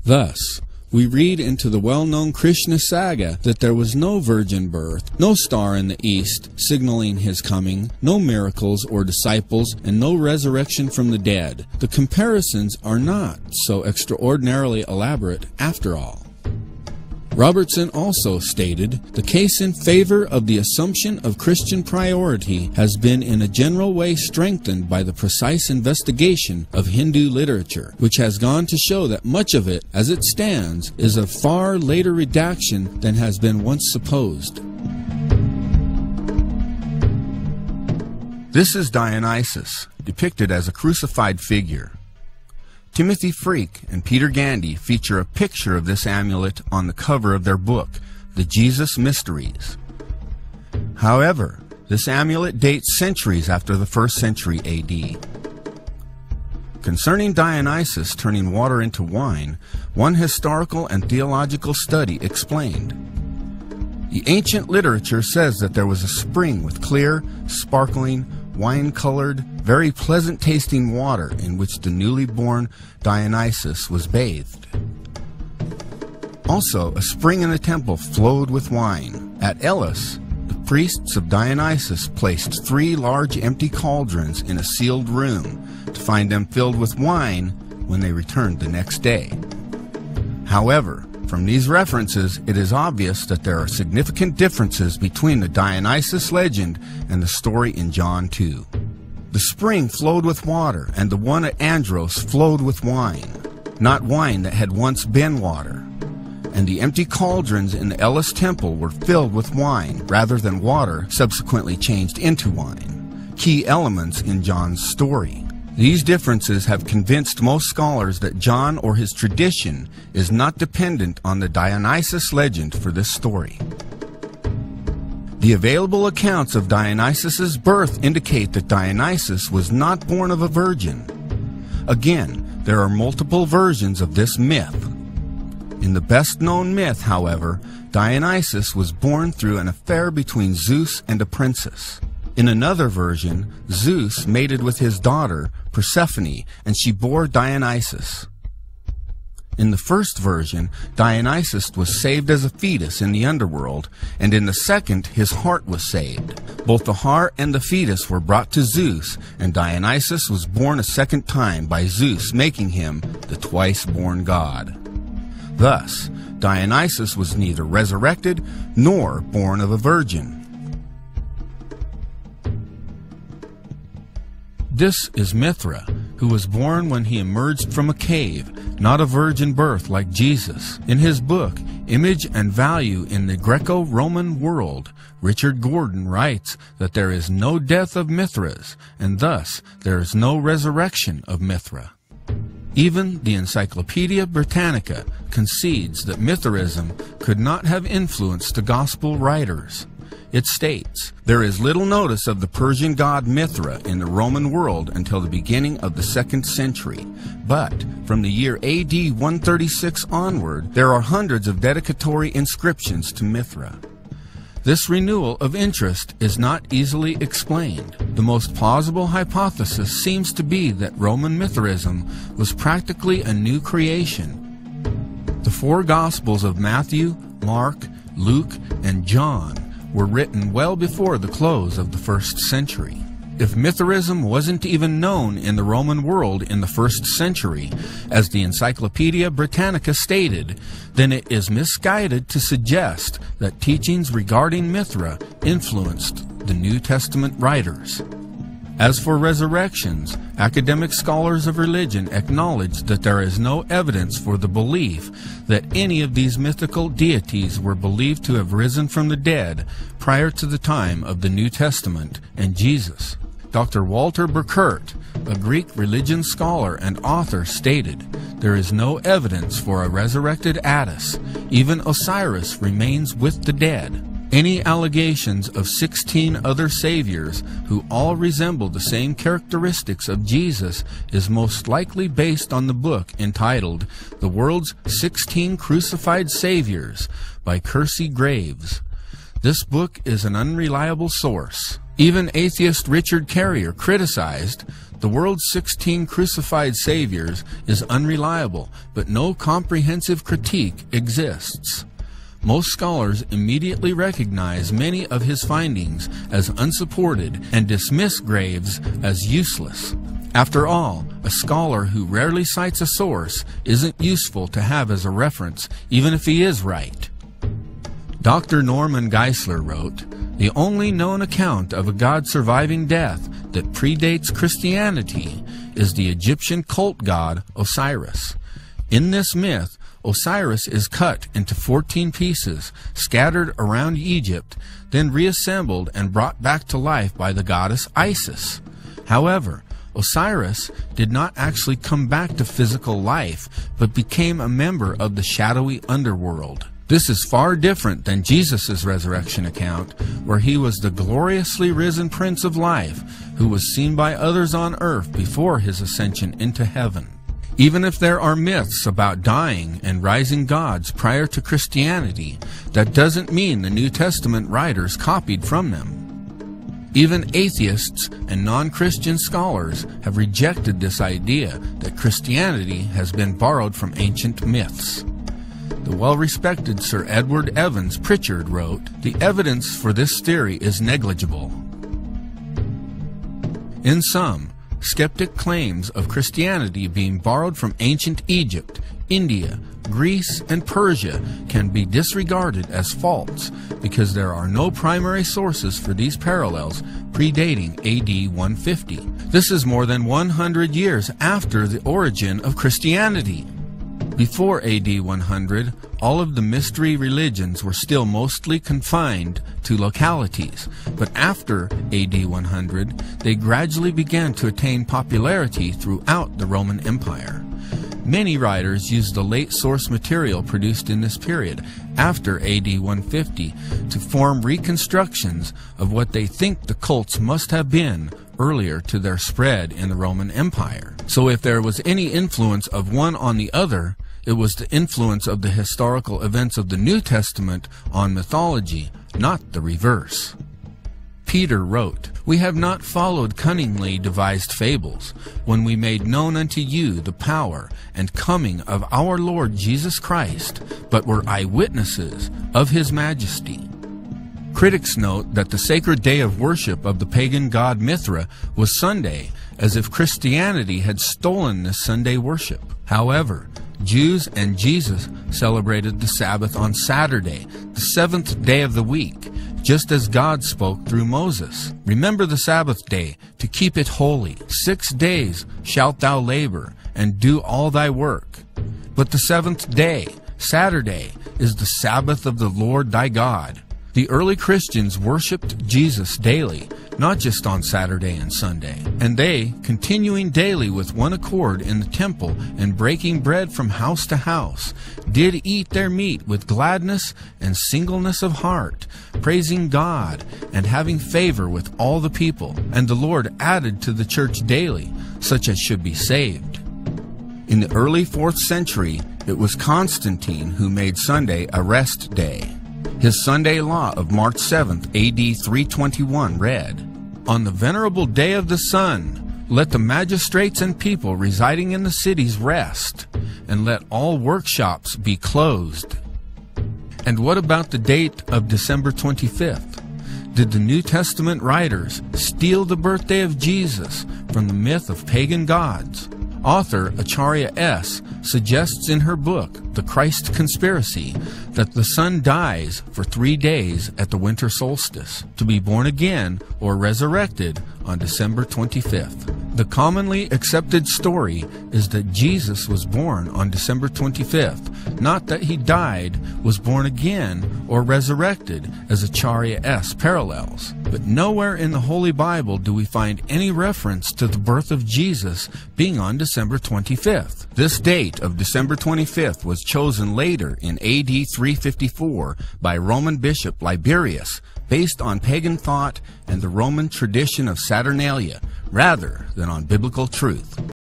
Thus, we read into the well-known Krishna saga that there was no virgin birth, no star in the east signaling his coming, no miracles or disciples, and no resurrection from the dead. The comparisons are not so extraordinarily elaborate after all. Robertson also stated, "The case in favor of the assumption of Christian priority has been in a general way strengthened by the precise investigation of Hindu literature, which has gone to show that much of it, as it stands, is of far later redaction than has been once supposed." This is Dionysus, depicted as a crucified figure. Timothy Freak and Peter Gandy feature a picture of this amulet on the cover of their book, The Jesus Mysteries. However, this amulet dates centuries after the 1st century AD. Concerning Dionysus turning water into wine, one historical and theological study explained, "The ancient literature says that there was a spring with clear, sparkling, wine-colored, very pleasant-tasting water in which the newly born Dionysus was bathed. Also, a spring in the temple flowed with wine. At Elis, the priests of Dionysus placed 3 large empty cauldrons in a sealed room to find them filled with wine when they returned the next day." However, from these references, it is obvious that there are significant differences between the Dionysus legend and the story in John 2. The spring flowed with water, and the one at Andros flowed with wine, not wine that had once been water. And the empty cauldrons in the Elis temple were filled with wine, rather than water subsequently changed into wine, key elements in John's story. These differences have convinced most scholars that John or his tradition is not dependent on the Dionysus legend for this story. The available accounts of Dionysus's birth indicate that Dionysus was not born of a virgin. Again, there are multiple versions of this myth. In the best-known myth, however, Dionysus was born through an affair between Zeus and a princess. In another version, Zeus mated with his daughter, Persephone, and she bore Dionysus. In the first version, Dionysus was saved as a fetus in the underworld, and in the second, his heart was saved. Both the heart and the fetus were brought to Zeus, and Dionysus was born a second time by Zeus, making him the twice-born god. Thus, Dionysus was neither resurrected nor born of a virgin. This is Mithra, who was born when he emerged from a cave, not a virgin birth like Jesus. In his book, Image and Value in the Greco-Roman World, Richard Gordon writes that there is no death of Mithras, and thus there is no resurrection of Mithra. Even the Encyclopedia Britannica concedes that Mithraism could not have influenced the Gospel writers. It states, "There is little notice of the Persian god Mithra in the Roman world until the beginning of the 2nd century, but from the year AD 136 onward, there are hundreds of dedicatory inscriptions to Mithra." This renewal of interest is not easily explained. The most plausible hypothesis seems to be that Roman Mithraism was practically a new creation. The 4 Gospels of Matthew, Mark, Luke, and John were written well before the close of the 1st century. If Mithraism wasn't even known in the Roman world in the 1st century, as the Encyclopedia Britannica stated, then it is misguided to suggest that teachings regarding Mithra influenced the New Testament writers. As for resurrections, academic scholars of religion acknowledge that there is no evidence for the belief that any of these mythical deities were believed to have risen from the dead prior to the time of the New Testament and Jesus. Dr. Walter Burkert, a Greek religion scholar and author, stated, "There is no evidence for a resurrected Attis. Even Osiris remains with the dead." Any allegations of 16 other saviors who all resemble the same characteristics of Jesus is most likely based on the book entitled The World's 16 Crucified Saviors by Kersey Graves. This book is an unreliable source. Even atheist Richard Carrier criticized The world's 16 crucified saviors is unreliable, but no comprehensive critique exists. Most scholars immediately recognize many of his findings as unsupported and dismiss Graves as useless. After all, a scholar who rarely cites a source isn't useful to have as a reference, even if he is right. Dr. Norman Geisler wrote, "The only known account of a god surviving death that predates Christianity is the Egyptian cult god Osiris. In this myth, Osiris is cut into 14 pieces, scattered around Egypt, then reassembled and brought back to life by the goddess Isis. However, Osiris did not actually come back to physical life, but became a member of the shadowy underworld. This is far different than Jesus' resurrection account, where he was the gloriously risen Prince of Life, who was seen by others on earth before his ascension into heaven. Even if there are myths about dying and rising gods prior to Christianity, that doesn't mean the New Testament writers copied from them. Even atheists and non-Christian scholars have rejected this idea that Christianity has been borrowed from ancient myths." The well-respected Sir Edward Evans Pritchard wrote, "The evidence for this theory is negligible." In sum, skeptic claims of Christianity being borrowed from ancient Egypt, India, Greece, and Persia can be disregarded as false because there are no primary sources for these parallels predating AD 150. This is more than 100 years after the origin of Christianity. Before AD 100, all of the mystery religions were still mostly confined to localities, but after AD 100, they gradually began to attain popularity throughout the Roman Empire. Many writers use the late source material produced in this period, after AD 150, to form reconstructions of what they think the cults must have been earlier to their spread in the Roman Empire. So if there was any influence of one on the other, it was the influence of the historical events of the New Testament on mythology, not the reverse. Peter wrote, "We have not followed cunningly devised fables, when we made known unto you the power and coming of our Lord Jesus Christ, but were eyewitnesses of his majesty." Critics note that the sacred day of worship of the pagan god Mithra was Sunday, as if Christianity had stolen this Sunday worship. However, Jews and Jesus celebrated the Sabbath on Saturday, the seventh day of the week, just as God spoke through Moses. "Remember the Sabbath day, to keep it holy. 6 days shalt thou labor, and do all thy work. But the seventh day, Saturday, is the Sabbath of the Lord thy God." The early Christians worshipped Jesus daily, not just on Saturday and Sunday. And they, continuing daily with one accord in the temple and breaking bread from house to house, did eat their meat with gladness and singleness of heart, praising God and having favor with all the people. And the Lord added to the church daily such as should be saved. In the early 4th century, it was Constantine who made Sunday a rest day. His Sunday law of March 7th, AD 321 read, "On the venerable day of the sun, let the magistrates and people residing in the cities rest, and let all workshops be closed." And what about the date of December 25th? Did the New Testament writers steal the birthday of Jesus from the myth of pagan gods? Author Acharya S. suggests in her book, The Christ Conspiracy, that the sun dies for 3 days at the winter solstice, to be born again or resurrected on December 25th. The commonly accepted story is that Jesus was born on December 25th, not that he died, was born again, or resurrected, as Acharya S. parallels. But nowhere in the Holy Bible do we find any reference to the birth of Jesus being on December 25th. This date of December 25th was chosen later in AD 354 by Roman Bishop Liberius, based on pagan thought and the Roman tradition of Saturnalia, rather than on biblical truth.